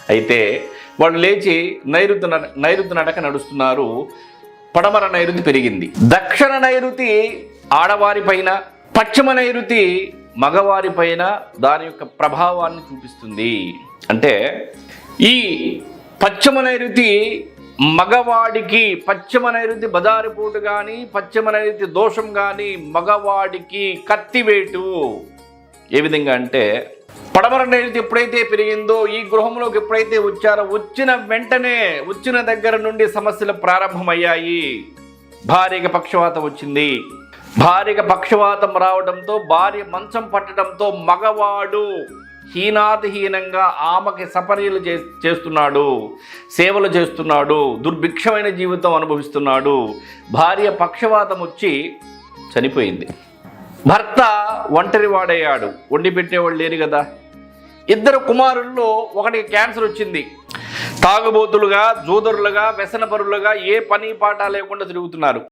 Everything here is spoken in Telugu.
అయితే వాళ్ళు లేచి నైరుతి నడక నడుస్తున్నారు. పడమర నైరుతి పెరిగింది. దక్షిణ నైరుతి ఆడవారి పైన, పశ్చిమ నైరుతి మగవారి పైన దాని యొక్క ప్రభావాన్ని చూపిస్తుంది. అంటే ఈ పశ్చిమ నైరుతి మగవాడికి, పశ్చిమ నైరుతి బదారిపోటు కానీ, పశ్చిమ నైరుతి దోషం కానీ మగవాడికి కత్తివేటు. ఏ విధంగా అంటే పడమర నైరుతి ఎప్పుడైతే పెరిగిందో, ఈ గృహంలోకి ఎప్పుడైతే వచ్చారో, వచ్చిన వెంటనే వచ్చిన దగ్గర నుండి సమస్యలు ప్రారంభమయ్యాయి. భార్యకి పక్షవాతం వచ్చింది. భార్యకి పక్షవాతం రావడంతో, భార్య మంచం పట్టడంతో మగవాడు హీనాతిహీనంగా ఆమెకి సపర్యలు చేస్తున్నాడు, సేవలు చేస్తున్నాడు, దుర్భిక్షమైన జీవితం అనుభవిస్తున్నాడు. భార్య పక్షవాతం వచ్చి చనిపోయింది. భర్త ఒంటరివాడయ్యాడు, వండి పెట్టేవాళ్ళు లేరు కదా. ఇద్దరు కుమారుల్లో ఒకటికి క్యాన్సర్ వచ్చింది. తాగుబోతులుగా, జూదరులుగా, వ్యసనపరులుగా ఏ పని పాట లేకుండా తిరుగుతున్నారు.